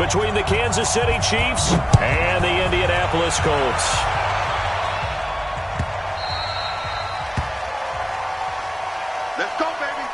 between the Kansas City Chiefs and the Indianapolis Colts. Let's go, baby.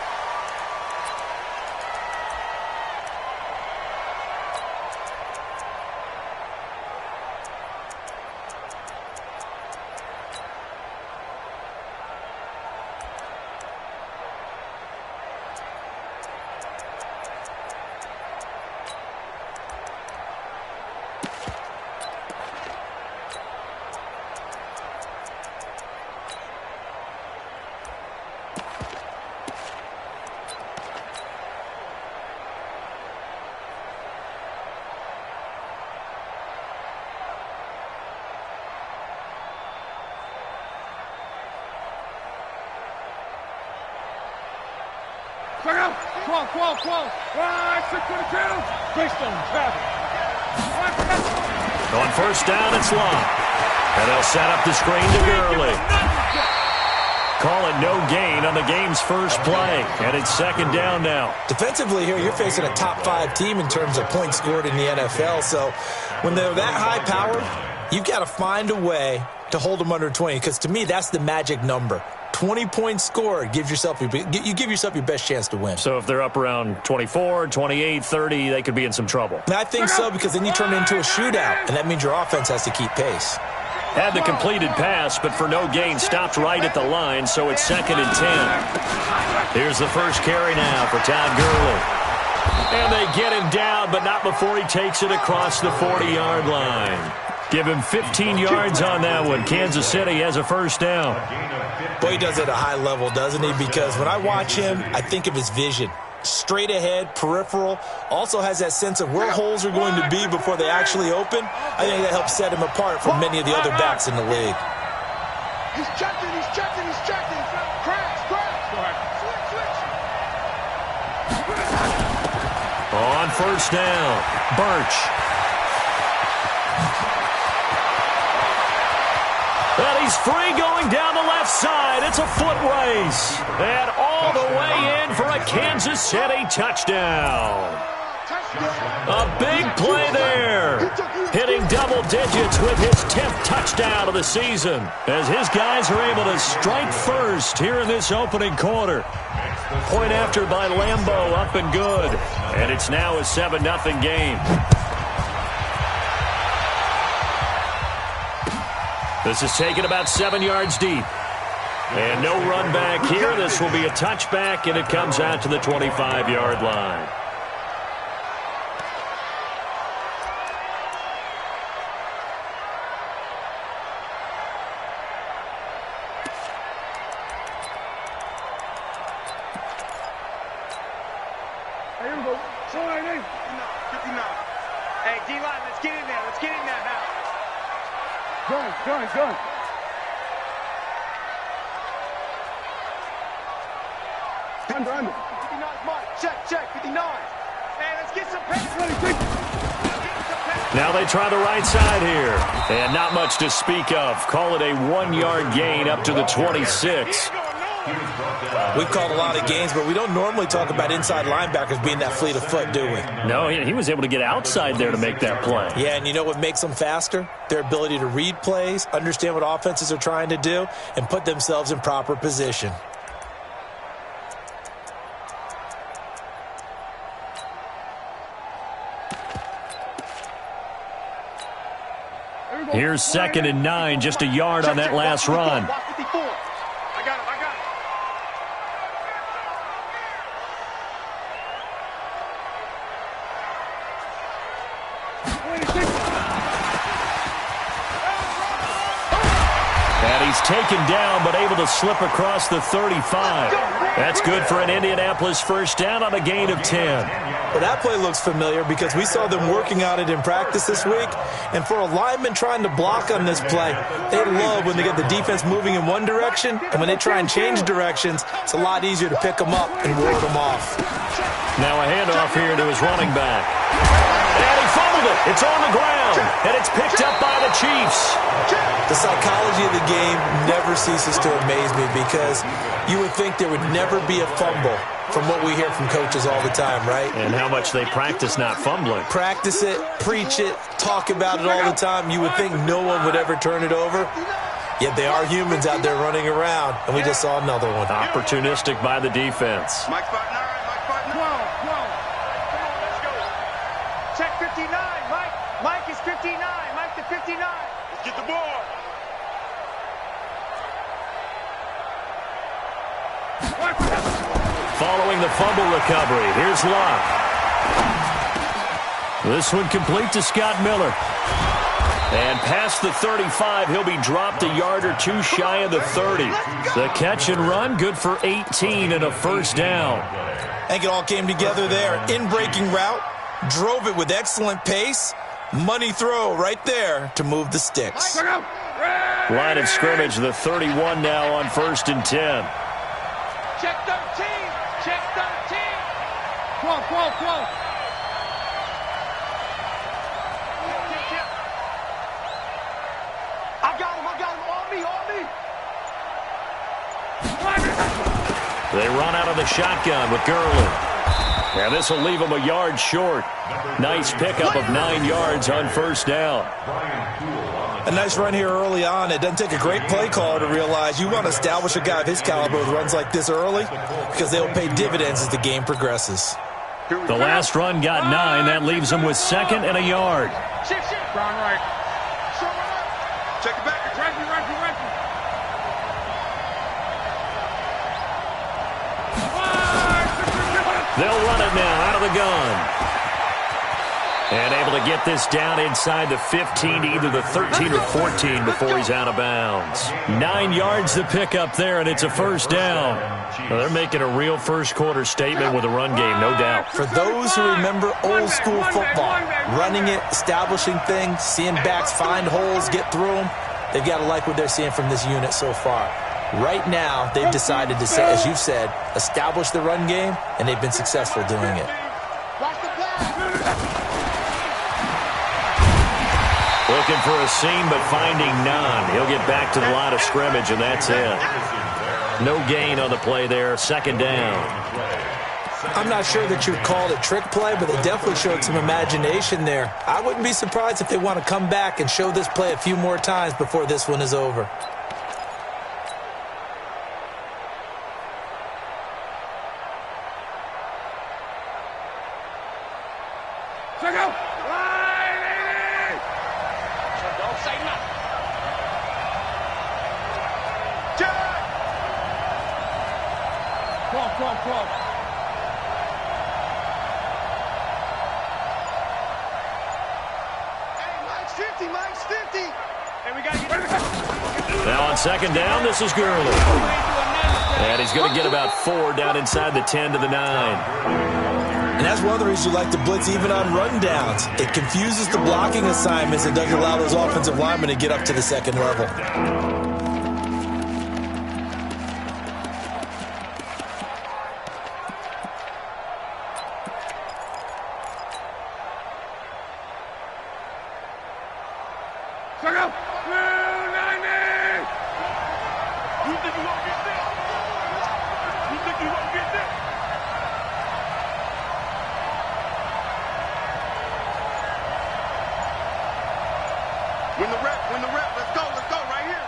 On first down, it's Long. And they'll set up the screen to Gurley. Call it no gain on the game's first play. And it's second down now. Defensively here, you're facing a top-5 team in terms of points scored in the NFL. So when they're that high-powered, you've got to find a way to hold them under 20. Because to me, that's the magic number. 20 points scored, you give yourself your best chance to win. So if they're up around 24, 28, 30, they could be in some trouble. And I think so, because then you turn it into a shootout, and that means your offense has to keep pace. Had the completed pass, but for no gain, stopped right at the line, so it's 2nd and 10. Here's the first carry now for Todd Gurley. And they get him down, but not before he takes it across the 40-yard line. Give him 15 yards on that one. Kansas City has a first down. Boy, he does it at a high level, doesn't he? Because when I watch him, I think of his vision. Straight ahead, peripheral, also has that sense of where holes are going to be before they actually open. I think that helps set him apart from many of the other backs in the league. He's checking. Crash. Switch. On first down, Birch. And he's free going down the left side. It's a foot race. And all the way in for a Kansas City touchdown. A big play there. Hitting double digits with his 10th touchdown of the season, as his guys are able to strike first here in this opening quarter. Point after by Lambeau, up and good. And it's now a 7-0 game. This is taken about 7 yards deep. And no run back here. This will be a touchback, and it comes out to the 25-yard line. Here we go. 59. Hey, D-line, let's get in there now. Gun. Under. 59's mark. Check. 59. Hey, let's get some pass. Now they try the right side here. And not much to speak of. Call it a 1-yard gain up to the 26. We've called a lot of games, but we don't normally talk about inside linebackers being that fleet of foot, do we? No, he was able to get outside there to make that play. Yeah, and you know what makes them faster? Their ability to read plays, understand what offenses are trying to do, and put themselves in proper position. Here's 2nd and 9, just a yard on that last run. I got it. And he's taken down, but able to slip across the 35. That's good for an Indianapolis first down on a gain of 10. Well, that play looks familiar because we saw them working on it in practice this week. And for a lineman trying to block on this play, they love when they get the defense moving in one direction. And when they try and change directions, it's a lot easier to pick them up and ward them off. Now a handoff here to his running back. And he fumbled it. It's on the ground. And it's picked up by the Chiefs. The psychology of the game never ceases to amaze me because you would think there would never be a fumble from what we hear from coaches all the time, right? And how much they practice not fumbling. Practice it, preach it, talk about it all the time. You would think no one would ever turn it over. Yet they are humans out there running around, and we just saw another one. Opportunistic by the defense. Mike's fighting, all right, Mike's fighting. 12. Let's go. Check 59, Mike. Mike is 59. Mike to 59. Let's get the ball. Following the fumble recovery, here's Luck. This one complete to Scott Miller. And past the 35, he'll be dropped a yard or two shy of the 30. The catch and run, good for 18 and a first down. I think it all came together there. In-breaking route, drove it with excellent pace. Money throw right there to move the sticks. Line of scrimmage, the 31 now on 1st and 10. Check 13. Check 13. 12. I got him. On me. They run out of the shotgun with Gurley. And this will leave them a yard short. Nice pickup of 9 yards on first down. A nice run here early on. It doesn't take a great play caller to realize you want to establish a guy of his caliber with runs like this early because they'll pay dividends as the game progresses. The last run got 9. That leaves them with 2nd and a yard. Shift. Brown right. Check it back. Right. They'll run it now out of the gun. And able to get this down inside the 15 to either the 13 or 14 before he's out of bounds. 9 yards to pick up there, and it's a first down. Well, they're making a real first-quarter statement with a run game, no doubt. For those who remember old-school football, running it, establishing things, seeing backs find holes, get through them, they've got to like what they're seeing from this unit so far. Right now, they've decided to, as you've said, establish the run game, and they've been successful doing it. Looking for a seam, but finding none. He'll get back to the line of scrimmage, and that's it. No gain on the play there. 2nd down. I'm not sure that you'd call it a trick play, but they definitely showed some imagination there. I wouldn't be surprised if they want to come back and show this play a few more times before this one is over. Now on 2nd down, this is Gurley. And he's going to get about 4 down inside the 10 to the 9. And that's one of the reasons you like to blitz even on rundowns. It confuses the blocking assignments and doesn't allow those offensive linemen to get up to the 2nd level. Win the rep. Let's go right here.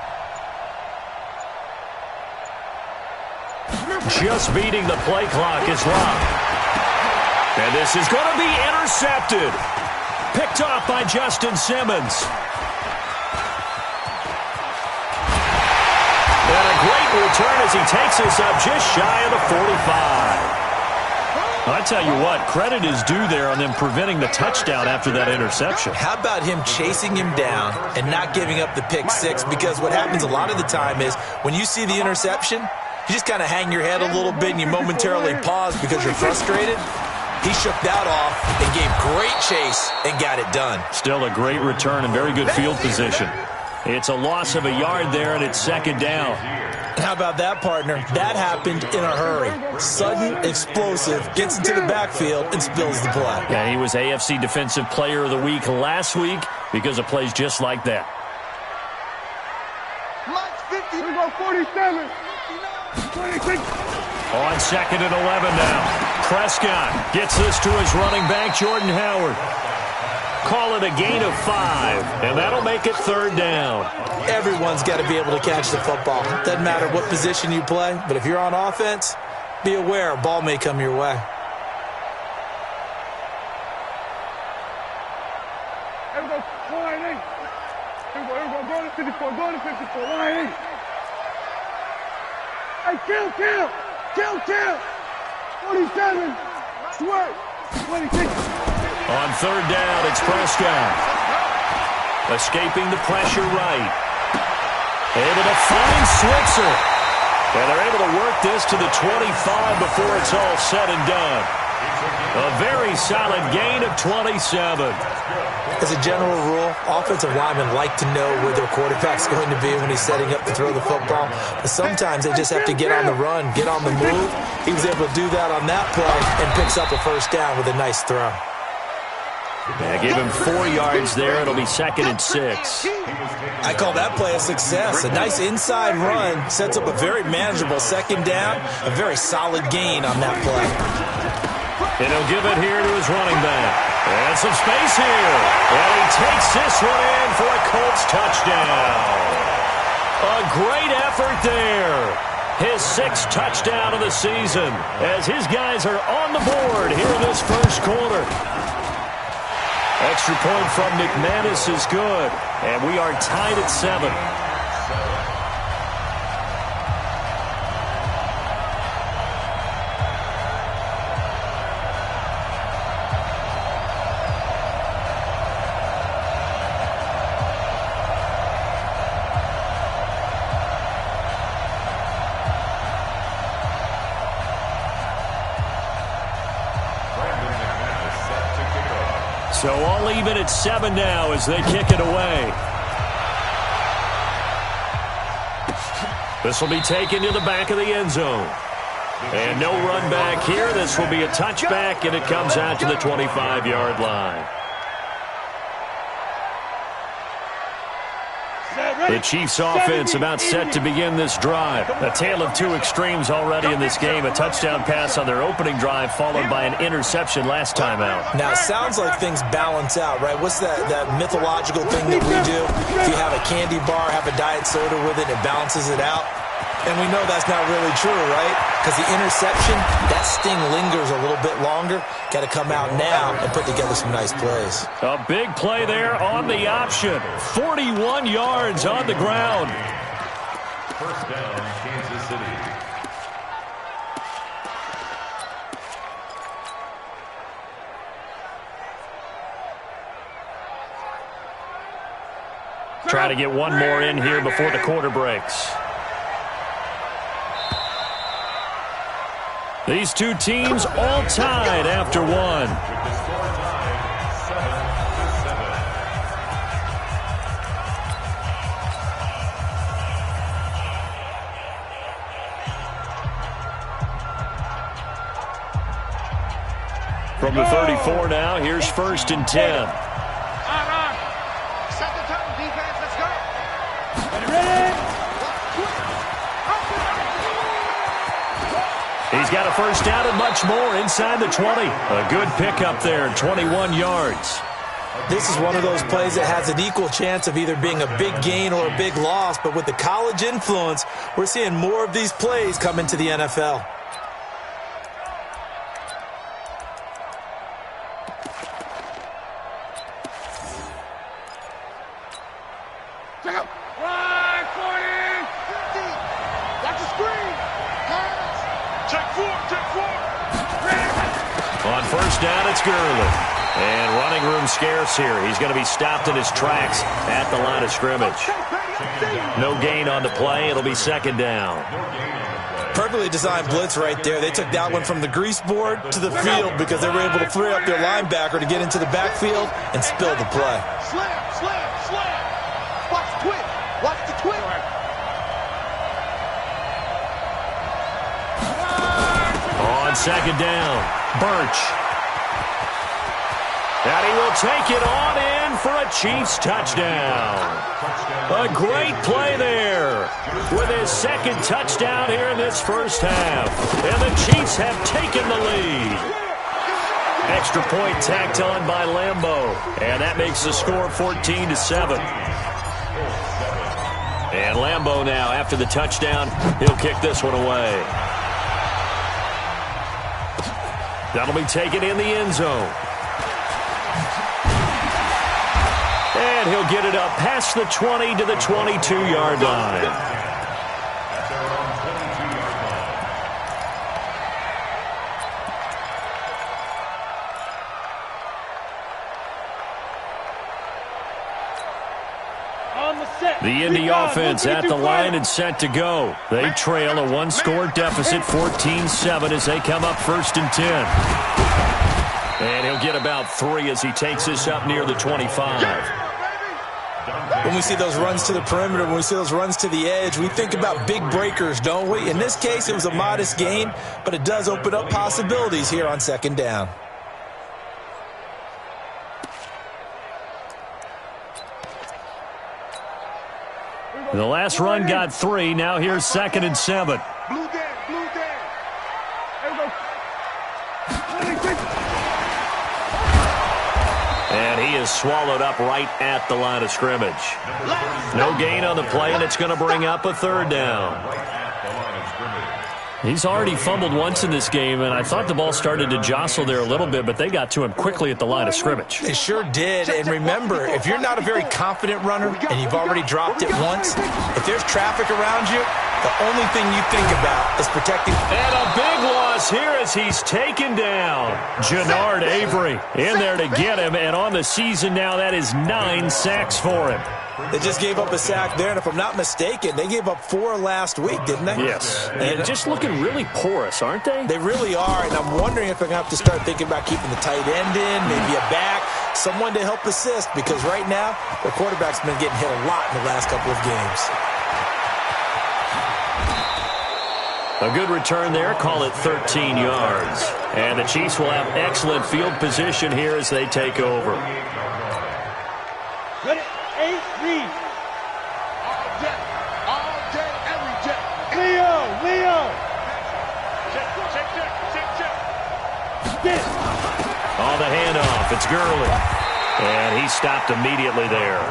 Just beating the play clock is Luck. And this is going to be intercepted. Picked off by Justin Simmons. And a great return as he takes us up just shy of the 45. I tell you what, credit is due there on them preventing the touchdown after that interception. How about him chasing him down and not giving up the pick 6? Because what happens a lot of the time is when you see the interception, you just kind of hang your head a little bit and you momentarily pause because you're frustrated. He shook that off and gave great chase and got it done. Still a great return and very good field position. It's a loss of a yard there, and it's 2nd down. How about that, partner? That happened in a hurry. Sudden, explosive, gets into the backfield, and spills the play. Yeah, he was AFC Defensive Player of the Week last week because of plays just like that. 47. 26. On 2nd and 11 now. Prescott gets this to his running back, Jordan Howard. Call it a gain of 5, and that'll make it 3rd down. Everyone's got to be able to catch the football. Doesn't matter what position you play, but if you're on offense, be aware a ball may come your way. Everybody, line 8. Everybody, go to 54, go to 54, line 8. Hey, kill. 47, sweat, 26. On 3rd down, it's Prescott. Escaping the pressure right. Able to find Switzer. And they're able to work this to the 25 before it's all said and done. A very solid gain of 27. As a general rule, offensive linemen like to know where their quarterback's going to be when he's setting up to throw the football. But sometimes they just have to get on the run, get on the move. He was able to do that on that play and picks up a 1st down with a nice throw. Yeah, give him 4 yards there. It'll be 2nd and 6. I call that play a success. A nice inside run sets up a very manageable 2nd down. A very solid gain on that play. And he'll give it here to his running back. And some space here. And he takes this one in for a Colts touchdown. A great effort there. His 6th touchdown of the season as his guys are on the board here in this 1st quarter. Extra point from McManus is good. And we are tied at 7. So all even at 7 now as they kick it away. This will be taken to the back of the end zone. And no run back here. This will be a touchback, and it comes out to the 25-yard line. The Chiefs offense about set to begin this drive. A tale of 2 extremes already in this game. A touchdown pass on their opening drive followed by an interception last time out. Now, it sounds like things balance out, right? What's that mythological thing that we do? If you have a candy bar, have a diet soda with it, it balances it out. And we know that's not really true, right? Because the interception, that sting lingers a little bit longer. Got to come out now and put together some nice plays. A big play there on the option. 41 yards on the ground. 1st down, Kansas City. Try to get one more in here before the quarter breaks. These 2 teams all tied after 1. From the 34 now, here's 1st and 10. Set the tone, defense, let's go. He's got a 1st down and much more inside the 20. A good pickup there, 21 yards. This is one of those plays that has an equal chance of either being a big gain or a big loss, but with the college influence, we're seeing more of these plays come into the NFL. On 1st down, it's Gurley. And running room scarce here. He's going to be stopped in his tracks at the line of scrimmage. No gain on the play. It'll be 2nd down. Perfectly designed blitz right there. They took that one from the grease board to the field because they were able to free up their linebacker to get into the backfield and spill the play. Slam. Watch the twist. Watch the twist. On 2nd down, Birch. And he will take it on in for a Chiefs touchdown. A great play there with his second touchdown here in this first half. And the Chiefs have taken the lead. Extra point tacked on by Lambeau. And that makes the score 14-7. And Lambeau now, after the touchdown, he'll kick this one away. That'll be taken in the end zone. And he'll get it up past the 20 to the 22-yard line. The Indy offense at the line and set to go. They trail a one-score deficit, 14-7, as they come up 1st and 10. And he'll get about 3 as he takes this up near the 25. When we see those runs to the perimeter, when we see those runs to the edge, we think about big breakers, don't we? In this case, it was a modest gain, but it does open up possibilities here on 2nd down. The last run got 3. Now here's 2nd and 7. Blue there. There we go. And he is swallowed up right at the line of scrimmage. No gain on the play, and it's going to bring up a 3rd down. He's already fumbled once in this game, and I thought the ball started to jostle there a little bit, but they got to him quickly at the line of scrimmage. They sure did, and remember, if you're not a very confident runner and you've already dropped it once, if there's traffic around you, the only thing you think about is protecting. And a big loss here as he's taken down. Jannard Avery in there to get him, and on the season now, that is 9 sacks for him. They just gave up a sack there, and if I'm not mistaken, they gave up 4 last week, didn't they? Yes. And just looking really porous, aren't they? They really are, and I'm wondering if they're going to have to start thinking about keeping the tight end in, maybe a back, someone to help assist, because right now, their quarterback's been getting hit a lot in the last couple of games. A good return there, call it 13 yards. And the Chiefs will have excellent field position here as they take over. Ready? 8 read. All day, every day. Leo. Check. On the handoff, it's Gurley. And he stopped immediately there.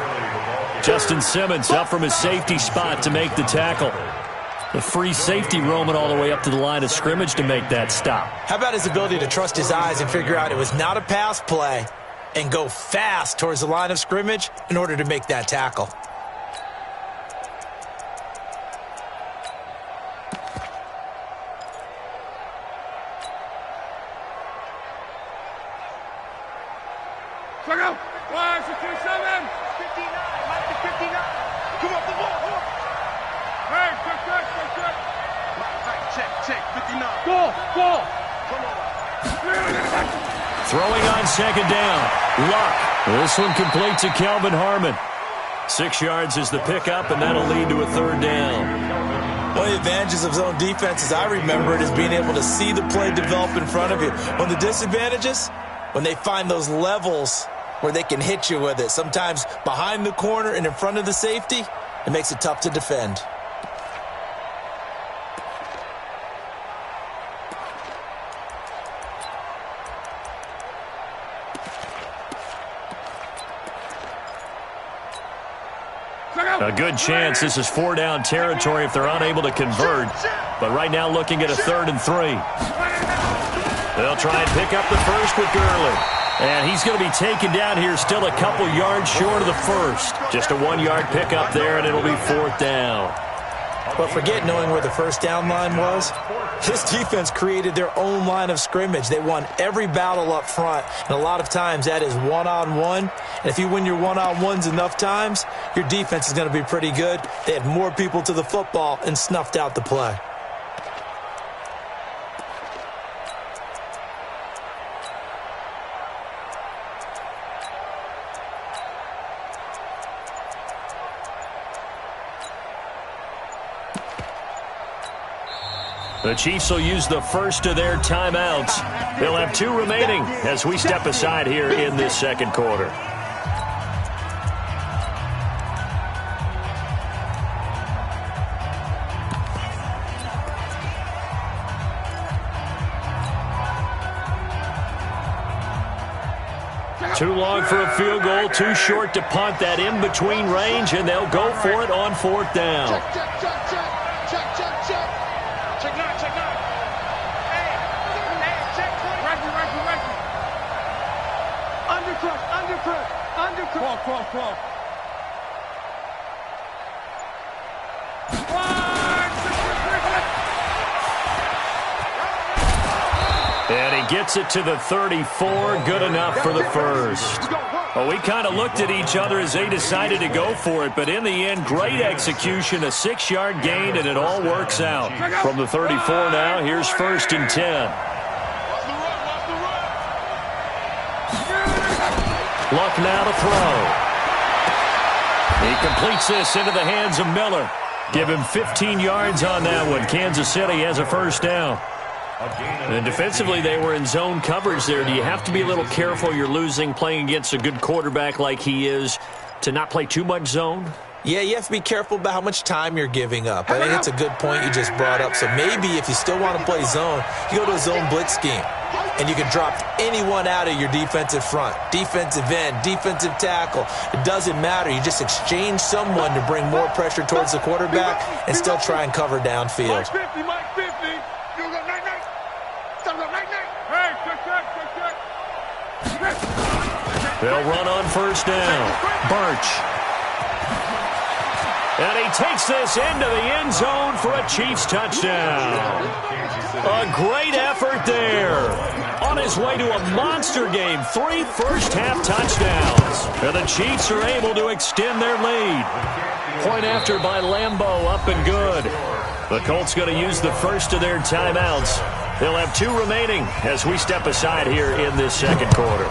Justin Simmons up from his safety spot to make the tackle. The free safety roaming all the way up to the line of scrimmage to make that stop. How about his ability to trust his eyes and figure out it was not a pass play and go fast towards the line of scrimmage in order to make that tackle? Check out. 5, 6, 7. 59. Mike to 59. Come on, come on. Hey, check. 59. Go. Come on. Throwing on 2nd down. Luck. This one completes to Kelvin Harmon. 6 yards is the pickup, and that'll lead to a 3rd down. One of the advantages of zone defense, as I remember it, is being able to see the play develop in front of you. One of the disadvantages, when they find those levels where they can hit you with it, sometimes behind the corner and in front of the safety, it makes it tough to defend. A good chance this is 4-down territory if they're unable to convert. But right now looking at a 3rd and 3. They'll try and pick up the first with Gurley. And he's going to be taken down here still a couple yards short of the first. Just a 1-yard pickup there, and it'll be 4th down. But forget knowing where the first down line was. This defense created their own line of scrimmage. They won every battle up front, and a lot of times that is one-on-one. And if you win your one-on-ones enough times, your defense is going to be pretty good. They had more people to the football and snuffed out the play. The Chiefs will use the first of their timeouts. They'll have 2 remaining as we step aside here in this second quarter. Too long for a field goal, too short to punt that in-between range, and they'll go for it on 4th down. And he gets it to the 34, good enough for the first. Well, we kind of looked at each other as they decided to go for it, but in the end, great execution, a 6-yard gain, and it all works out. From the 34 now, here's 1st and 10. Luck now to throw. He completes this into the hands of Miller. Give him 15 yards on that one. Kansas City has a 1st down. And defensively, they were in zone coverage there. Do you have to be a little careful you're losing playing against a good quarterback like he is to not play too much zone? Yeah, you have to be careful about how much time you're giving up. I think it's a good point you just brought up. So maybe if you still want to play zone, you go to a zone blitz scheme. And you can drop anyone out of your defensive front, defensive end, defensive tackle. It doesn't matter. You just exchange someone to bring more pressure towards the quarterback and still try and cover downfield. They'll run on 1st down. Birch. And he takes this into the end zone for a Chiefs touchdown. A great effort there. On his way to a monster game, 3 first-half touchdowns. And the Chiefs are able to extend their lead. Point after by Lambeau, up and good. The Colts going to use the first of their timeouts. They'll have 2 remaining as we step aside here in this second quarter.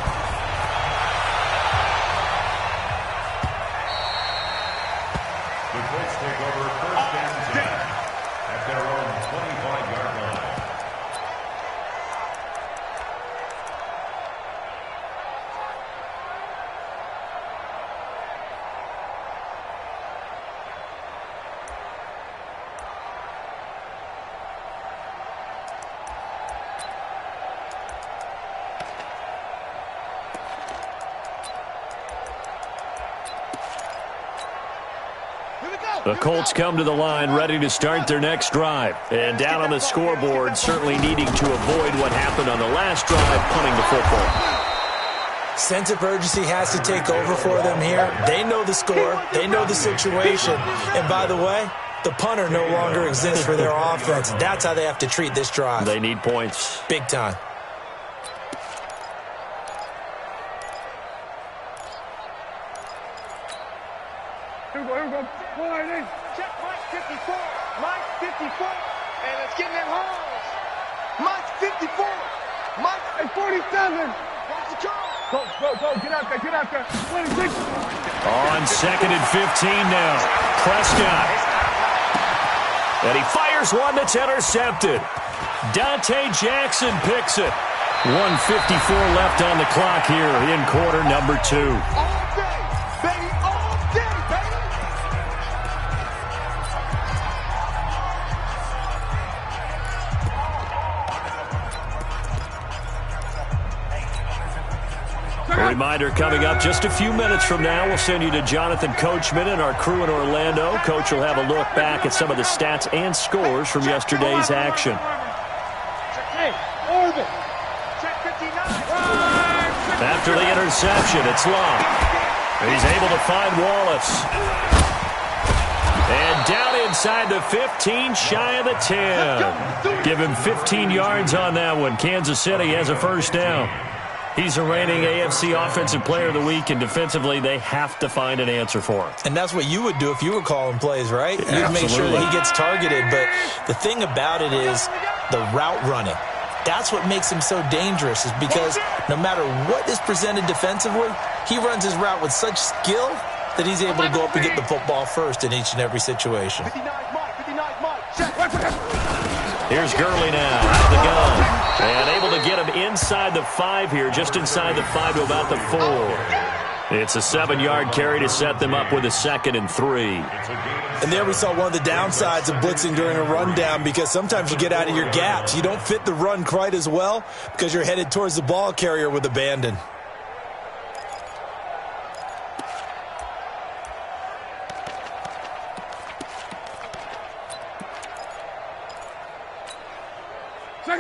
The Colts come to the line ready to start their next drive. And down on the scoreboard, certainly needing to avoid what happened on the last drive, punting the football. Sense of urgency has to take over for them here. They know the score. They know the situation. And by the way, the punter no longer exists for their offense. That's how they have to treat this drive. They need points. Big time. Check Mike 54. Mike 54. And it's getting them holes. Mike 54. Mike 47. Watch the go. Go. Get out there. 26. On 2nd and 15 now. Prescott. And he fires one that's intercepted. Dante Jackson picks it. 1:54 left on the clock here in quarter number 2. All day, baby. All day, baby. A reminder coming up just a few minutes from now, we'll send you to Jonathan Coachman and our crew in Orlando. Coach will have a look back at some of the stats and scores from yesterday's action. After the interception, it's Long. He's able to find Wallace. And down inside the 15, shy of the 10. Give him 15 yards on that one. Kansas City has a 1st down. He's a reigning AFC Offensive Player of the Week, and defensively, they have to find an answer for him. And that's what you would do if you were calling plays, right? Yeah, you'd make sure that he gets targeted. But the thing about it is the route running. That's what makes him so dangerous, is because no matter what is presented defensively, he runs his route with such skill that he's able to go up and get the football first in each and every situation. 59 Mike. Check. Here's Gurley now out of the gun. And able to get him inside the 5 here, just inside the 5 to about the 4. It's a 7-yard carry to set them up with a 2nd and 3. And there we saw one of the downsides of blitzing during a rundown, because sometimes you get out of your gaps. You don't fit the run quite as well because you're headed towards the ball carrier with abandon.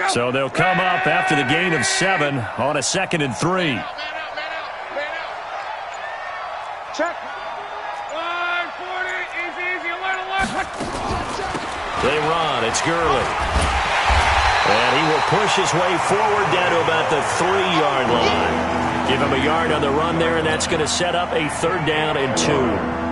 So they'll come up after the gain of 7 on a 2nd and 3. Check. 40. Easy. A little left. They run. It's Gurley. And he will push his way forward down to about the 3-yard line. Give him a yard on the run there, and that's going to set up a 3rd down and 2.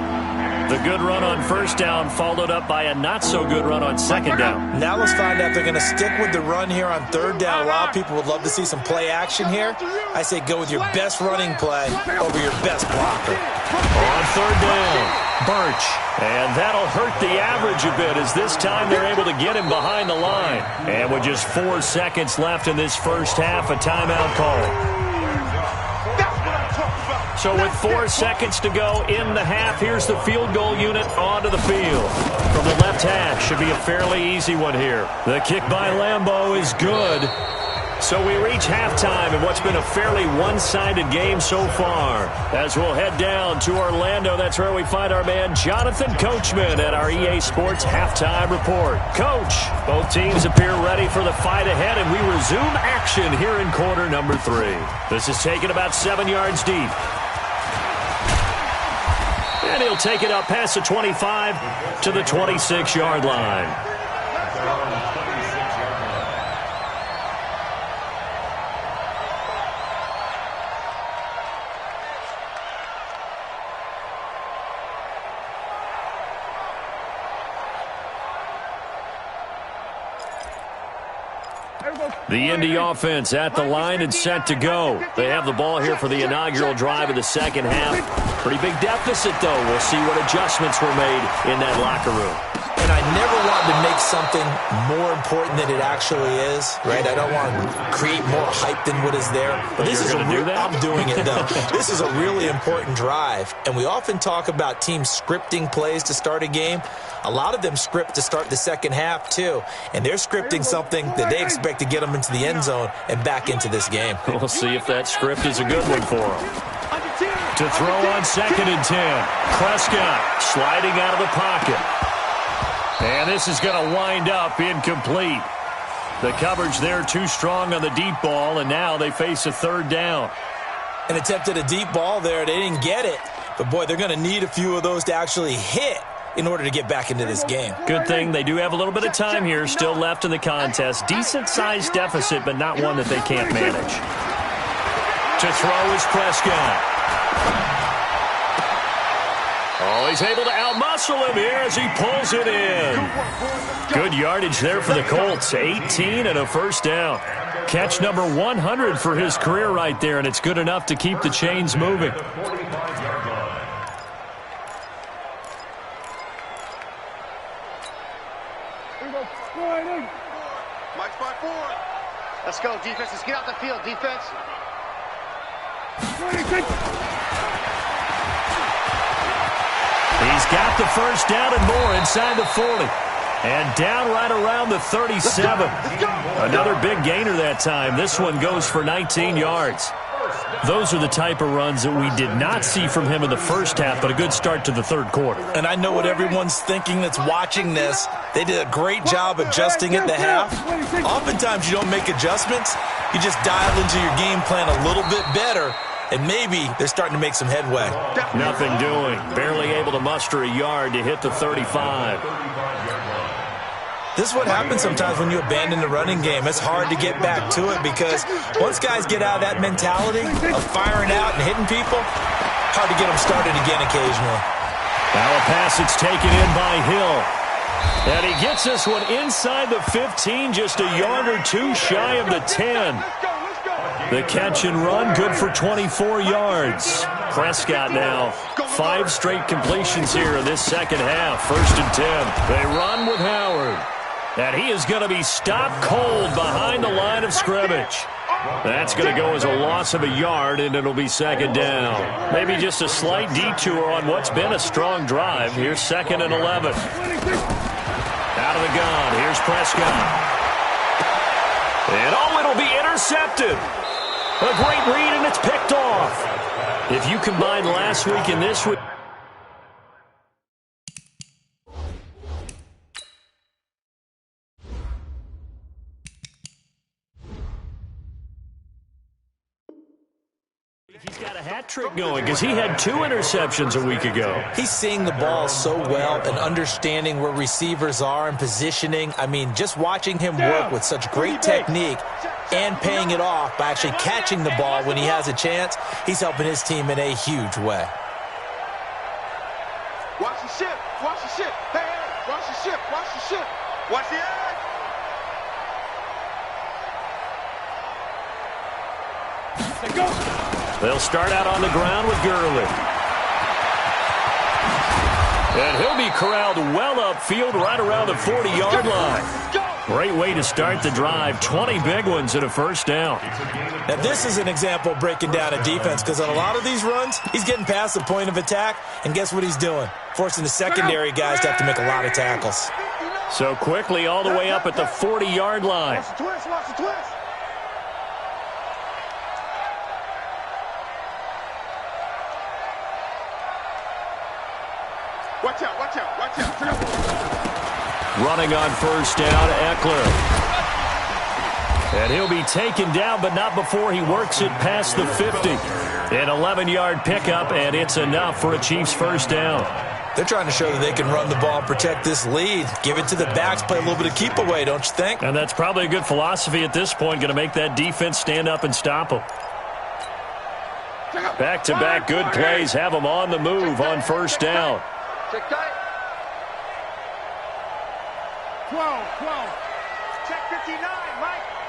The good run on 1st down followed up by a not-so-good run on 2nd down. Now let's find out if they're going to stick with the run here on 3rd down. A lot of people would love to see some play action here. I say go with your best running play over your best blocker. On 3rd down, Birch. And that'll hurt the average a bit, as this time they're able to get him behind the line. And with just 4 seconds left in this first half, a timeout call. So with 4 seconds to go in the half, here's the field goal unit onto the field. From the left hash, should be a fairly easy one here. The kick by Lambeau is good. So we reach halftime in what's been a fairly one-sided game so far. As we'll head down to Orlando, that's where we find our man Jonathan Coachman at our EA Sports Halftime Report. Coach, both teams appear ready for the fight ahead, and we resume action here in quarter number 3. This is taken about 7 yards deep. And he'll take it up past the 25 to the 26-yard line. The Indy offense at the line and set to go. They have the ball here for the inaugural drive of the second half. Pretty big deficit, though. We'll see what adjustments were made in that locker room. And I never want to make something more important than it actually is, right? I don't want to create more hype than what is there. But this is a real, I'm doing it, though. This is a really important drive. And we often talk about teams scripting plays to start a game. A lot of them script to start the second half, too. And they're scripting something that they expect to get them into the end zone and back into this game. We'll see if that script is a good one for them. To throw on 2nd and 10. Prescott sliding out of the pocket. And this is going to wind up incomplete. The coverage there too strong on the deep ball, and now they face a 3rd down. An attempt at a deep ball there. They didn't get it. But, boy, they're going to need a few of those to actually hit in order to get back into this game. Good thing they do have a little bit of time here still left in the contest. Decent-sized deficit, but not one that they can't manage. To throw is Prescott. Oh, he's able to outmuscle him here as he pulls it in. Good yardage there for the Colts. 18 and a 1st down. Catch number 100 for his career right there, and it's good enough to keep the chains moving. Let's go, defense. Let's get out the field, defense. He's got the 1st down and more inside the 40. And down right around the 37. Another big gainer that time. This one goes for 19 yards. Those are the type of runs that we did not see from him in the first half, but a good start to the 3rd quarter. And I know what everyone's thinking that's watching this. They did a great job adjusting at the half. Oftentimes you don't make adjustments. You just dial into your game plan a little bit better, and maybe they're starting to make some headway. Nothing doing. Barely able to muster a yard to hit the 35. This is what happens sometimes when you abandon the running game. It's hard to get back to it because once guys get out of that mentality of firing out and hitting people, hard to get them started again occasionally. Now a pass that's taken in by Hill. And he gets this one inside the 15, just a yard or two shy of the 10. The catch and run, good for 24 yards. Prescott now, 5 straight completions here in this second half. 1st and 10. They run with Howard. And he is going to be stopped cold behind the line of scrimmage. That's going to go as a loss of a yard, and it'll be second down. Maybe just a slight detour on what's been a strong drive. Here's 2nd and 11. Out of the gun. Here's Prescott. And, oh, it'll be intercepted. A great read, and it's picked off. If you combine last week and this week. He's got a hat trick going because he had 2 interceptions a week ago. He's seeing the ball so well and understanding where receivers are and positioning. I mean, just watching him work with such great technique and paying it off by actually catching the ball when he has a chance, he's helping his team in a huge way. Watch the ship. Watch the ship. Hey, hey, watch the ship. Watch the ship. Watch the eye. Go. They'll start out on the ground with Gurley. And he'll be corralled well upfield right around the 40-yard line. Great way to start the drive. 20 big ones and a first down. Now, this is an example of breaking down a defense because on a lot of these runs, he's getting past the point of attack, and guess what he's doing? Forcing the secondary guys to have to make a lot of tackles. So quickly all the way up at the 40-yard line. Watch the twist. Watch the twist. Watch out, watch out, watch out. Running on first down, Eckler. And he'll be taken down, but not before he works it past the 50. An 11-yard pickup, and it's enough for a Chiefs first down. They're trying to show that they can run the ball and protect this lead. Give it to the backs, play a little bit of keep away, don't you think? And that's probably a good philosophy at this point, going to make that defense stand up and stop them. Back-to-back good plays have them on the move on first down. Check tight. 12. Check 59.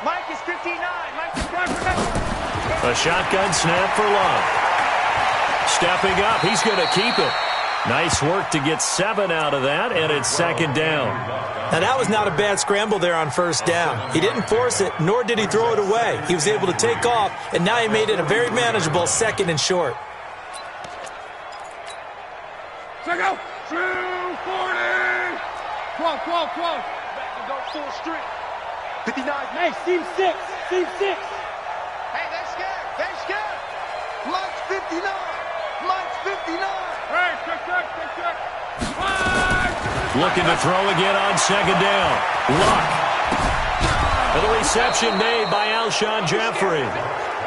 Mike is 59. Mike is 59. A shotgun snap for Love. Stepping up, he's going to keep it. Nice work to get 7 out of that, and it's second down. Now, that was not a bad scramble there on first down. He didn't force it, nor did he throw it away. He was able to take off, and now he made it a very manageable 2nd and short. Check out. 240. 12. Back and go full strength. 59. Hey, seam 6. Hey, they're scared. Mike's 59. Hey, check. Looking to throw again on second down. Luck. And the reception made by Alshon Jeffrey.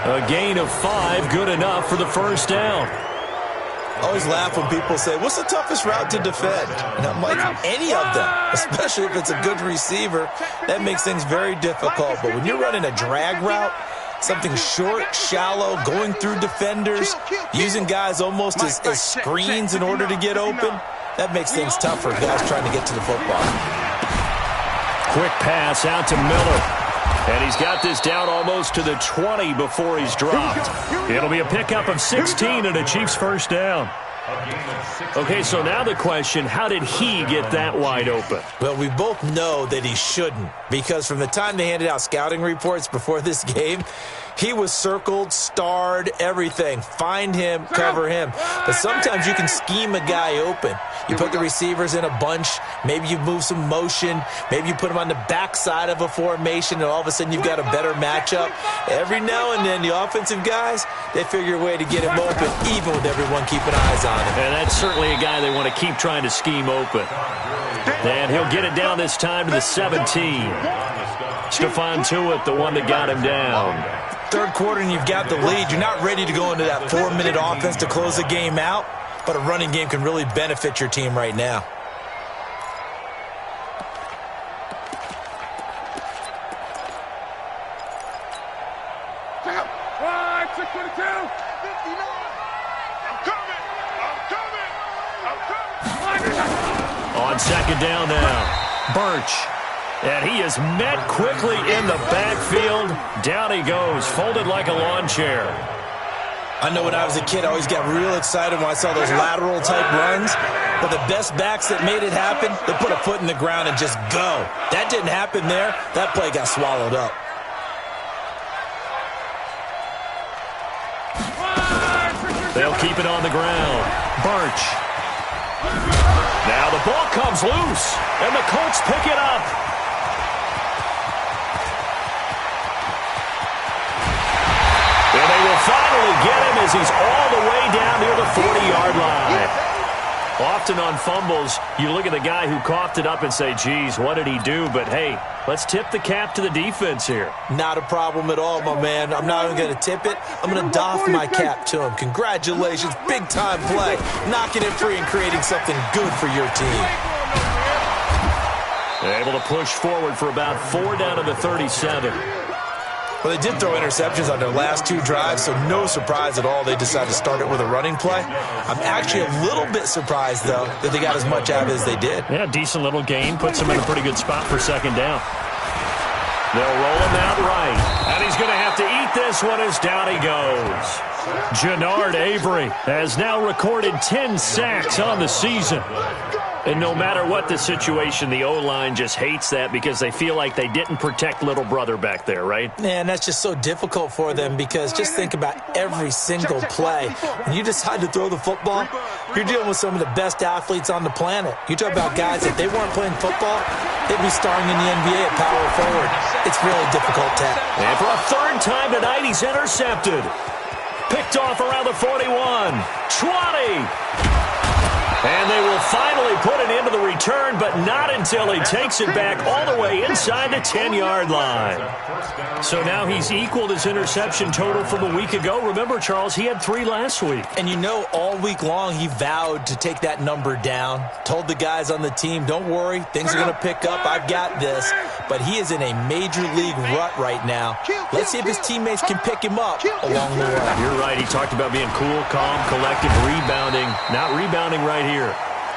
A gain of 5, good enough for the first down. I always laugh when people say, what's the toughest route to defend? And I'm like, any of them, especially if it's a good receiver. That makes things very difficult. But when you're running a drag route, something short, shallow, going through defenders, using guys almost as screens in order to get open, that makes things tough for guys trying to get to the football. Quick pass out to Miller. And he's got this down almost to the 20 before he's dropped. It'll be a pickup of 16 and a Chiefs first down. Okay, so now the question, how did he get that wide open? Well, we both know that he shouldn't, because from the time they handed out scouting reports before this game, he was circled, starred, everything. Find him, cover him. But sometimes you can scheme a guy open. You put the receivers in a bunch. Maybe you move some motion. Maybe you put them on the backside of a formation, and all of a sudden you've got a better matchup. Every now and then, the offensive guys, they figure a way to get him open, even with everyone keeping eyes on him. And that's certainly a guy they want to keep trying to scheme open. And he'll get it down this time to the 17. Stephon Tuitt, the one that got him down. Third quarter and you've got the lead. You're not ready to go into that 4-minute offense to close the game out, but a running game can really benefit your team right now. On second down now, Birch. And he is met quickly in the backfield. Down he goes, folded like a lawn chair. I know when I was a kid, I always got real excited when I saw those lateral-type runs. But the best backs that made it happen, they put a foot in the ground and just go. That didn't happen there. That play got swallowed up. They'll keep it on the ground. Birch. Now the ball comes loose, and the Colts pick it up. And they will finally get him as he's all the way down near the 40-yard line. Often on fumbles, you look at the guy who coughed it up and say, geez, what did he do? But, hey, let's tip the cap to the defense here. Not a problem at all, my man. I'm not even going to tip it. I'm going to doff my cap to him. Congratulations. Big-time play. Knocking it free and creating something good for your team. They're able to push forward for about 4 down to the 37. Well, they did throw interceptions on their last 2 drives, so no surprise at all they decided to start it with a running play. I'm actually a little bit surprised, though, that they got as much out of it as they did. Yeah, decent little gain. Puts them in a pretty good spot for 2nd down. They'll roll him out right. And he's going to have to eat this one as down he goes. Jannard Avery has now recorded 10 sacks on the season. And no matter what the situation, the O-line just hates that because they feel like they didn't protect little brother back there, right? Man, that's just so difficult for them because just think about every single play. When you decide to throw the football, you're dealing with some of the best athletes on the planet. You talk about guys, if they weren't playing football, they'd be starring in the NBA at power forward. It's really difficult task. And for a 3rd time tonight, he's intercepted. Picked off around the 41. 20. And they will finally put it into the return, but not until he takes it back all the way inside the 10-yard line. So now he's equaled his interception total from a week ago. Remember, Charles, he had 3 last week. And you know, all week long he vowed to take that number down. Told the guys on the team, don't worry, things are going to pick up. I've got this. But he is in a major league rut right now. Let's see if his teammates can pick him up along the way. You're right. He talked about being cool, calm, collected, rebounding. Not rebounding right here.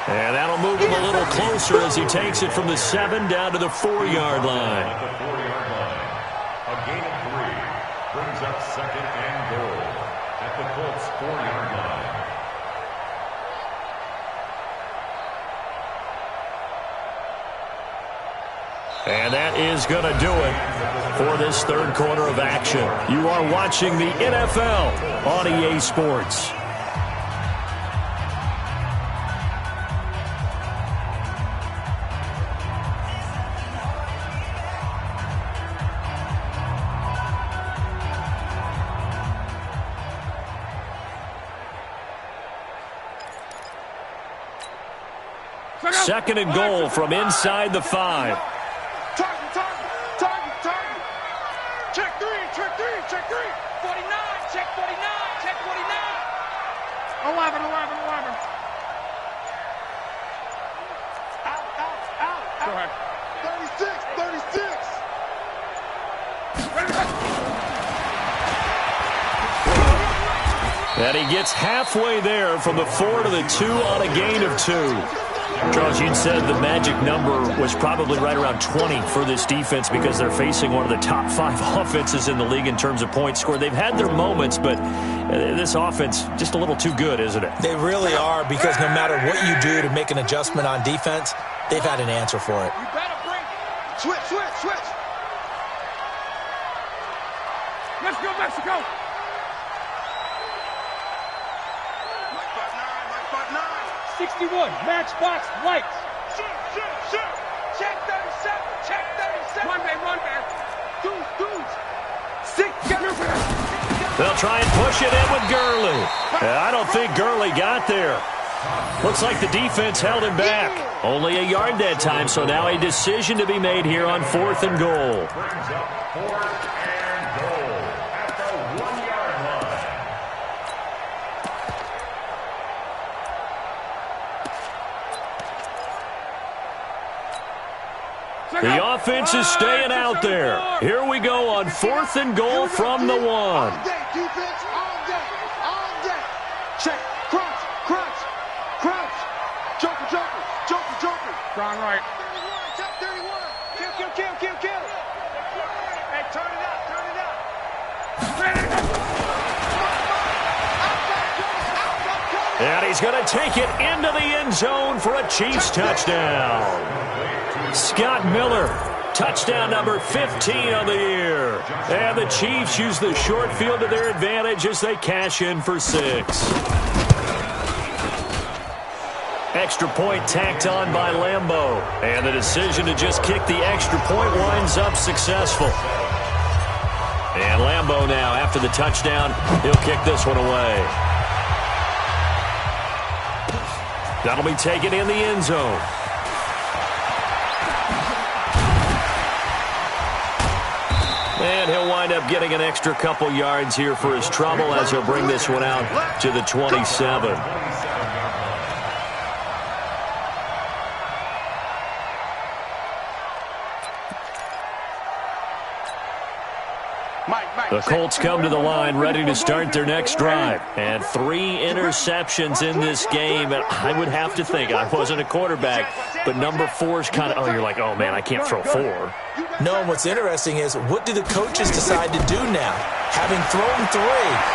And that'll move him a little closer as he takes it from the 7 down to the 4-yard line. A gain of 3 brings up 2nd and goal at the Colts 4-yard line. And that is going to do it for this 3rd quarter of action. You are watching the NFL on EA Sports. Second and goal from inside the 5. Target. Check 3. 49, check 49. 11. Out. Go ahead. 36. And he gets halfway there from the 4 to the 2 on a gain of 2. Charles, you'd said the magic number was probably right around 20 for this defense because they're facing one of the top 5 offenses in the league in terms of points scored. They've had their moments, but this offense just a little too good, isn't it? They really are because no matter what you do to make an adjustment on defense, they've had an answer for it. You better bring switch. Let's go, Mexico. Mike 9. 61, matchbox lights. Shoot. Check 37. One man. Dudes. 6. They'll try and push it in with Gurley. I don't think Gurley got there. Looks like the defense held him back. Only a yard that time, so now a decision to be made here on 4th and goal. Brings up 4th and goal at the 1-yard line. The offense is staying out there. Here we go on 4th and goal from the 1. All day, defense, all day. Check, crunch. Joker. Ground right. 31, check 31. Kill. Hey, turn it up. And he's going to take it into the end zone for a Chiefs touchdown. Scott Miller, touchdown number 15 on the year. And the Chiefs use the short field to their advantage as they cash in for 6. Extra point tacked on by Lambeau. And the decision to just kick the extra point winds up successful. And Lambeau now, after the touchdown, he'll kick this one away. That'll be taken in the end zone. And he'll wind up getting an extra couple yards here for his trouble as he'll bring this one out to the 27. The Colts come to the line ready to start their next drive. And 3 interceptions in this game. And I would have to think, I wasn't a quarterback, but number 4 is kind of, you're like, oh, man, I can't throw 4. No, and what's interesting is, what do the coaches decide to do now? Having thrown 3,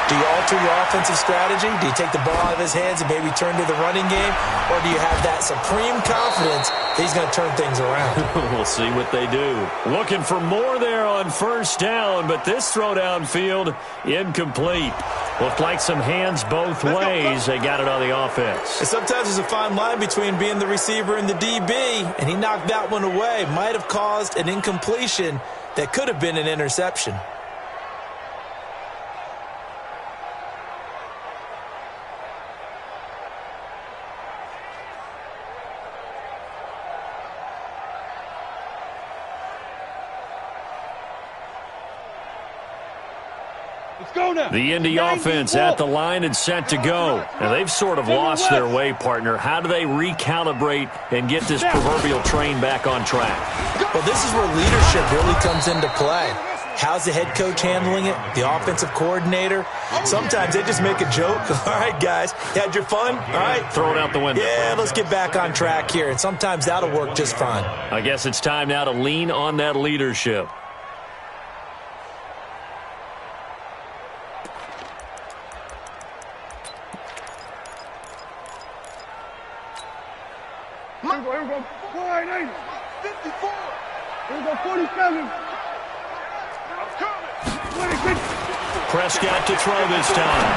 do you alter your offensive strategy? Do you take the ball out of his hands and maybe turn to the running game? Or do you have that supreme confidence that he's going to turn things around? We'll see what they do. Looking for more there on first down, but this throw downfield, incomplete. Looked like some hands both ways. They got it on the offense. And sometimes there's a fine line between being the receiver and the DB, and he knocked that one away. Might have caused an incompletion that could have been an interception. The Indy offense at the line and set to go. And they've sort of lost their way, partner. How do they recalibrate and get this proverbial train back on track? Well, this is where leadership really comes into play. How's the head coach handling it? The offensive coordinator? Sometimes they just make a joke. All right, guys, you had your fun? All right. Throw it out the window. Yeah, let's get back on track here. And sometimes that'll work just fine. I guess it's time now to lean on that leadership. Here we go. 480. 54. Here we go. 47. I'm coming. 26. Prescott to throw this time.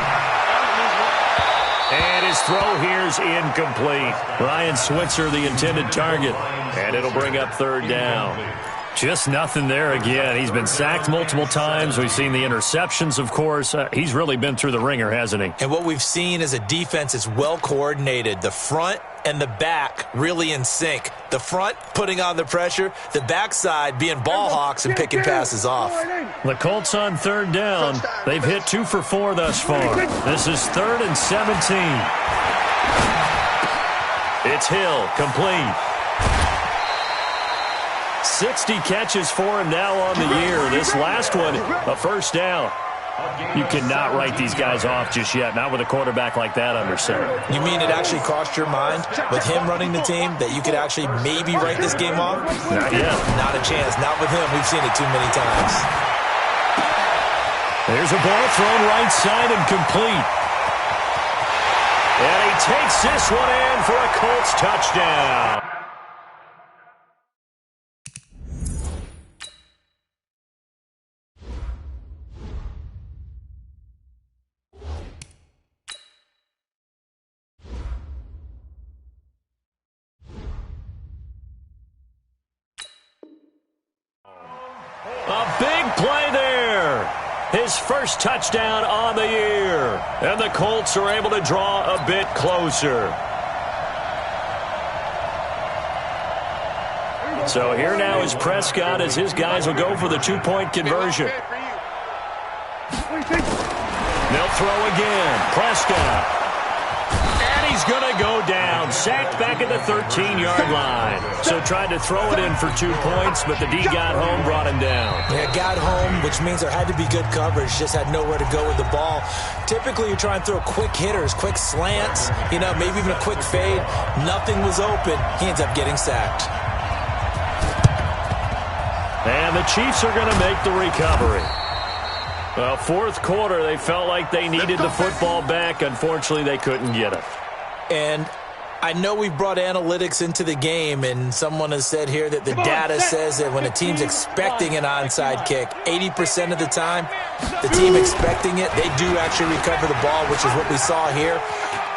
And his throw here's incomplete. Ryan Switzer, the intended target. And it'll bring up third down. Just nothing there again. He's been sacked multiple times. We've seen the interceptions, of course. He's really been through the ringer, hasn't he? And what we've seen is a defense is well coordinated. The front and the back really in sync. The front putting on the pressure, the backside being ball hawks and picking passes off. The Colts on third down. They've hit 2 for 4 thus far. This is 3rd and 17. It's Hill, complete. 60 catches for him now on the year. This last one, a first down. You cannot write these guys off just yet, not with a quarterback like that under center. You mean it actually crossed your mind with him running the team that you could actually maybe write this game off? Not yet. Not a chance. Not with him. We've seen it too many times. There's a ball thrown right side and complete. And he takes this one in for a Colts touchdown. A big play there. His first touchdown on the year. And the Colts are able to draw a bit closer. So here now is Prescott as his guys will go for the 2-point conversion. They'll throw again. Prescott. And he's going to go down. Sacked back at the 13-yard line. So tried to throw it in for 2 points, but the D got home, brought him down. Yeah, got home, which means there had to be good coverage. Just had nowhere to go with the ball. Typically, you try and throw quick hitters, quick slants, maybe even a quick fade. Nothing was open. He ends up getting sacked. And the Chiefs are going to make the recovery. Well, fourth quarter, they felt like they needed the football back. Unfortunately, they couldn't get it. And I know we've brought analytics into the game, and someone has said here that the data says that when a team's expecting an onside kick, 80% of the time, the team expecting it, they do actually recover the ball, which is what we saw here.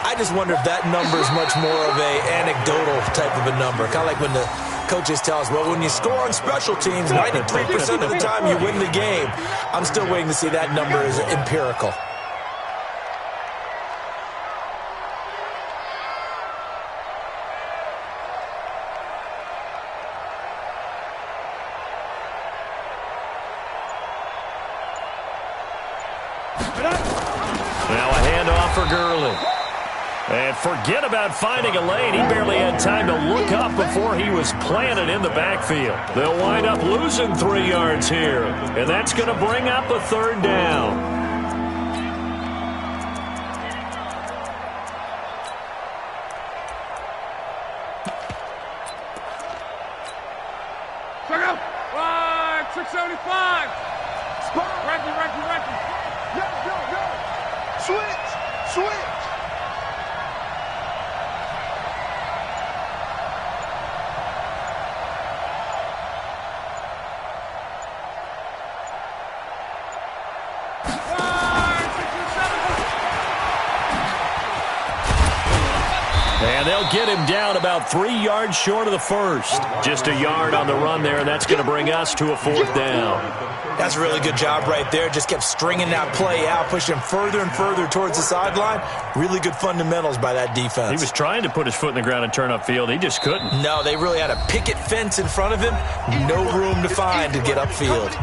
I just wonder if that number is much more of a anecdotal type of a number, kind of like when the coaches tell us, well, when you score on special teams, 93% of the time you win the game. I'm still waiting to see that number is empirical. Now a handoff for Gurley. And forget about finding a lane. He barely had time to look up before he was planted in the backfield. They'll wind up losing 3 yards here. And that's going to bring up a 3rd down. Check out. 675. Spot. Reggie. Yo. Switch. And they'll get him down about 3 yards short of the first. Just a yard on the run there, and that's going to bring us to a 4th down. That's a really good job right there. Just kept stringing that play out, pushing him further and further towards the sideline. Really good fundamentals by that defense. He was trying to put his foot in the ground and turn upfield. He just couldn't. No, they really had a picket fence in front of him. No room to find to get upfield.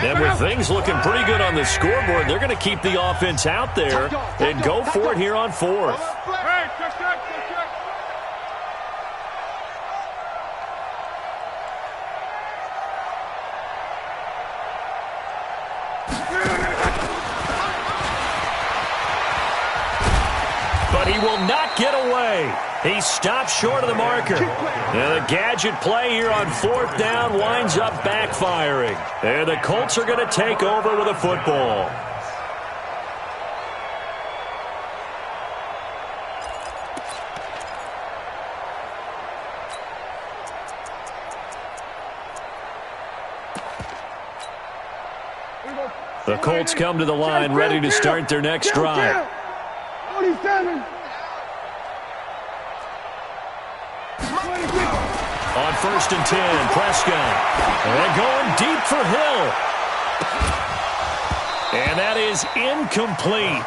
And with things looking pretty good on the scoreboard, they're going to keep the offense out there and go for it here on 4th. Check. But he will not get away. He stopped short of the marker. And the gadget play here on 4th down winds up backfiring. And the Colts are going to take over with a football. The Colts come to the line ready to start their next drive. 47. On 1st and 10, Prescott. And going deep for Hill. And that is incomplete.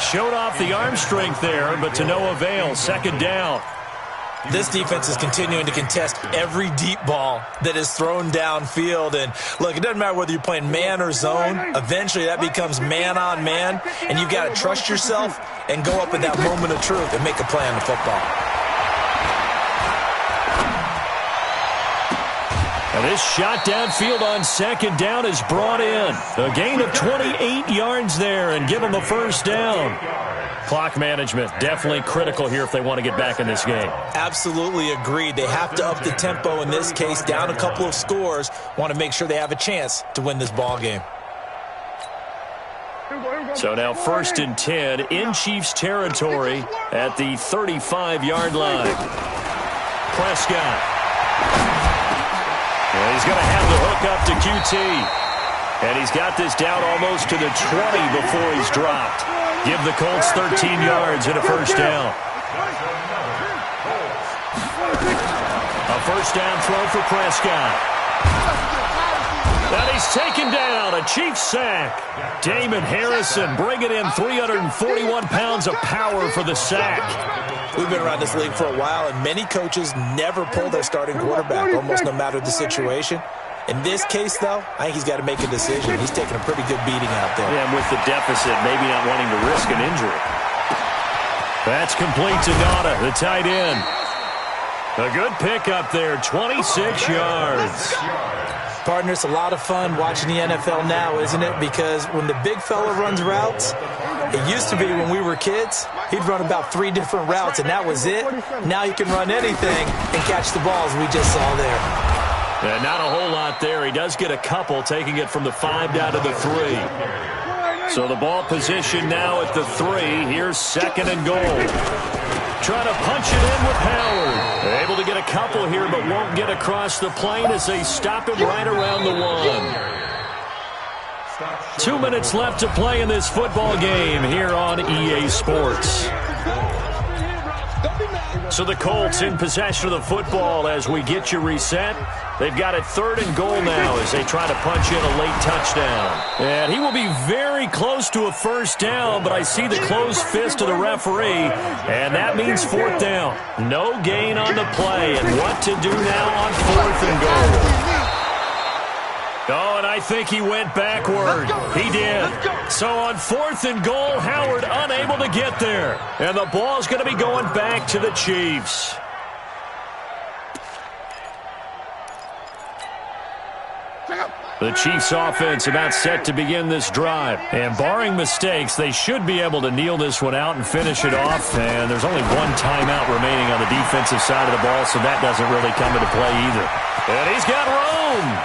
Showed off the arm strength there, but to no avail. 2nd down. This defense is continuing to contest every deep ball that is thrown downfield. And, look, it doesn't matter whether you're playing man or zone. Eventually that becomes man on man, and you've got to trust yourself and go up in that moment of truth and make a play on the football. And this shot downfield on 2nd down is brought in. A gain of 28 yards there and give them a 1st down. Clock management definitely critical here if they want to get back in this game. Absolutely agreed. They have to up the tempo in this case, down a couple of scores. Want to make sure they have a chance to win this ball game. So now 1st and 10 in Chiefs territory at the 35-yard line. Prescott. And he's going to have the hook up to QT. And he's got this down almost to the 20 before he's dropped. Give the Colts 13 yards and a 1st down. A 1st down throw for Prescott. And he's taken down, a Chiefs sack. Damon Harrison bringing in 341 pounds of power for the sack. We've been around this league for a while, and many coaches never pull their starting quarterback, almost no matter the situation. In this case, though, I think he's got to make a decision. He's taking a pretty good beating out there. Yeah, and with the deficit, maybe not wanting to risk an injury. That's complete to Nauta, the tight end. A good pickup there, 26 yards. Partner, it's a lot of fun watching the NFL now, isn't it? Because when the big fella runs routes, It used to be when we were kids, he'd run about 3 different routes, and that was it. Now he can run anything and catch the balls we just saw there. And not a whole lot there. He does get a couple, taking it from the 5 down to the 3. So the ball position now at the 3. Here's 2nd and goal. Trying to punch it in with Howard. Able to get a couple here, but won't get across the plane as they stop him right around the 1. 2 minutes left to play in this football game here on EA Sports. So the Colts in possession of the football as we get you reset. They've got it 3rd and goal now as they try to punch in a late touchdown. And he will be very close to a first down, but I see the closed fist of the referee, and that means 4th down. No gain on the play, and what to do now on 4th and goal. Oh, and I think he went backward. He did. So on 4th and goal, Howard unable to get there. And the ball's going to be going back to the Chiefs. The Chiefs offense about set to begin this drive. And barring mistakes, they should be able to kneel this one out and finish it off. And there's only 1 timeout remaining on the defensive side of the ball, so that doesn't really come into play either. And he's got room.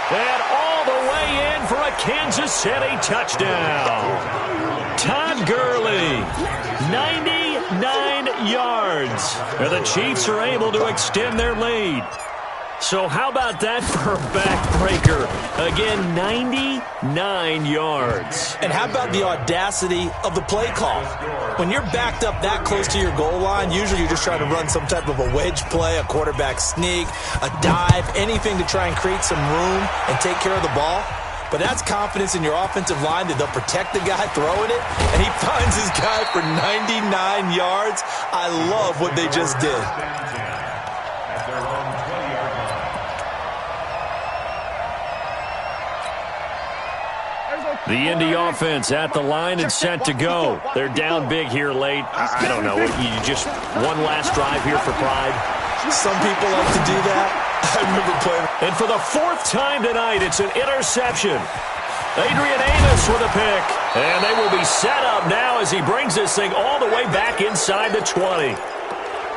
And all the way in for a Kansas City touchdown. Todd Gurley, 99 yards. And the Chiefs are able to extend their lead. So how about that for a backbreaker? Again, 99 yards. And how about the audacity of the play call? When you're backed up that close to your goal line, usually you're just trying to run some type of a wedge play, a quarterback sneak, a dive, anything to try and create some room and take care of the ball. But that's confidence in your offensive line that they'll protect the guy throwing it, and he finds his guy for 99 yards. I love what they just did. The Indy offense at the line and set to go. They're down big here late. I don't know. You just one last drive here for pride? Some people like to do that. I remember playing. And for the 4th time tonight, it's an interception. Adrian Amos with a pick. And they will be set up now as he brings this thing all the way back inside the 20.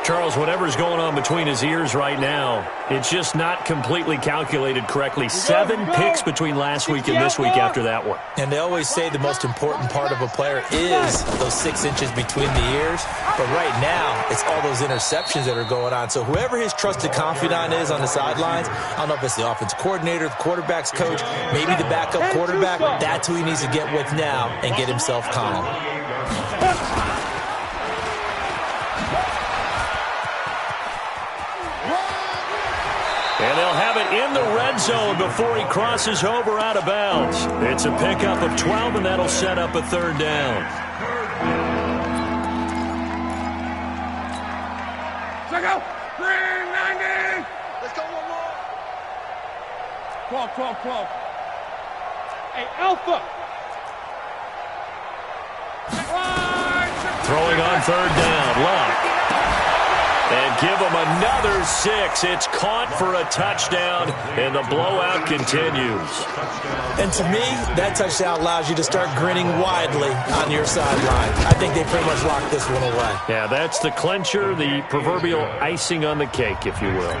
Charles, whatever's going on between his ears right now, it's just not completely calculated correctly. 7 picks between last week and this week after that one. And they always say the most important part of a player is those 6 inches between the ears. But right now, it's all those interceptions that are going on. So whoever his trusted confidant is on the sidelines, I don't know if it's the offense coordinator, the quarterback's coach, maybe the backup quarterback, that's who he needs to get with now and get himself calm. And they'll have it in the red zone before he crosses over out of bounds. It's a pickup of 12, and that'll set up a 3rd down. Let's go. 390. Let's go one more. 12. Hey, Alpha. Throwing on 3rd down. Luck. And give him another 6. It's caught for a touchdown, and the blowout continues. And to me, that touchdown allows you to start grinning widely on your sideline. I think they pretty much locked this one away. Yeah, that's the clincher, the proverbial icing on the cake, if you will.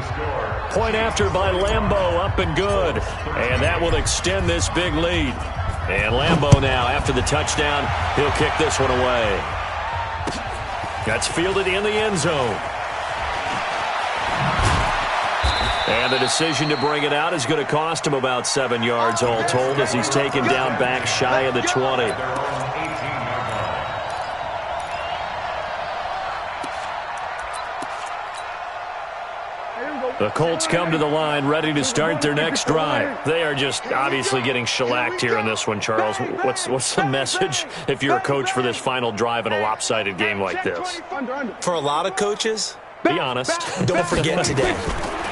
Point after by Lambeau, up and good. And that will extend this big lead. And Lambeau now, after the touchdown, he'll kick this one away. That's fielded in the end zone. And the decision to bring it out is going to cost him about 7 yards all told as he's taken down back shy of the 20. The Colts come to the line ready to start their next drive. They are just obviously getting shellacked here in this one, Charles. What's the message if you're a coach for this final drive in a lopsided game like this? For a lot of coaches, be honest. Don't forget today.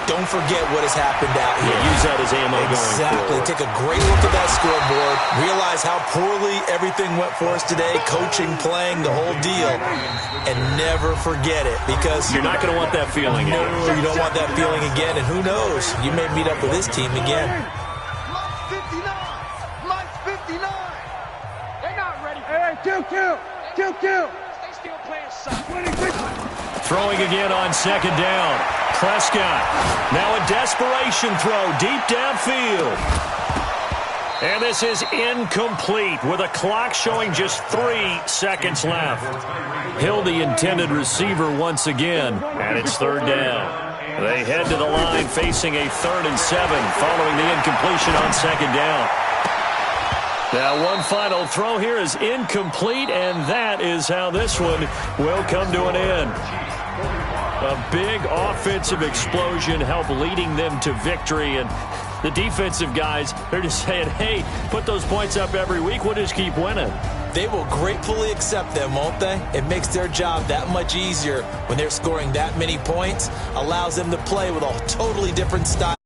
don't forget what has happened out here. Yeah, use that as ammo going forward. Take a great look at that scoreboard. Realize how poorly everything went for us today, coaching, playing, the whole deal. And never forget it, because you're not going to want that feeling again. No, you don't want that feeling again. And who knows? You may meet up with this team again. Mike's 59. Mike's 59. They're not ready. Hey, kill. They still playing soft. Throwing again on second down. Prescott. Now a desperation throw deep downfield. And this is incomplete with a clock showing just 3 seconds left. Hill, the intended receiver once again, and it's third down. They head to the line facing a 3rd and 7 following the incompletion on second down. Now one final throw here is incomplete, and that is how this one will come to an end. A big offensive explosion helped leading them to victory, and the defensive guys, they're just saying, hey, put those points up every week, we'll just keep winning. They will gratefully accept them, won't they? It makes their job that much easier when they're scoring that many points, allows them to play with a totally different style.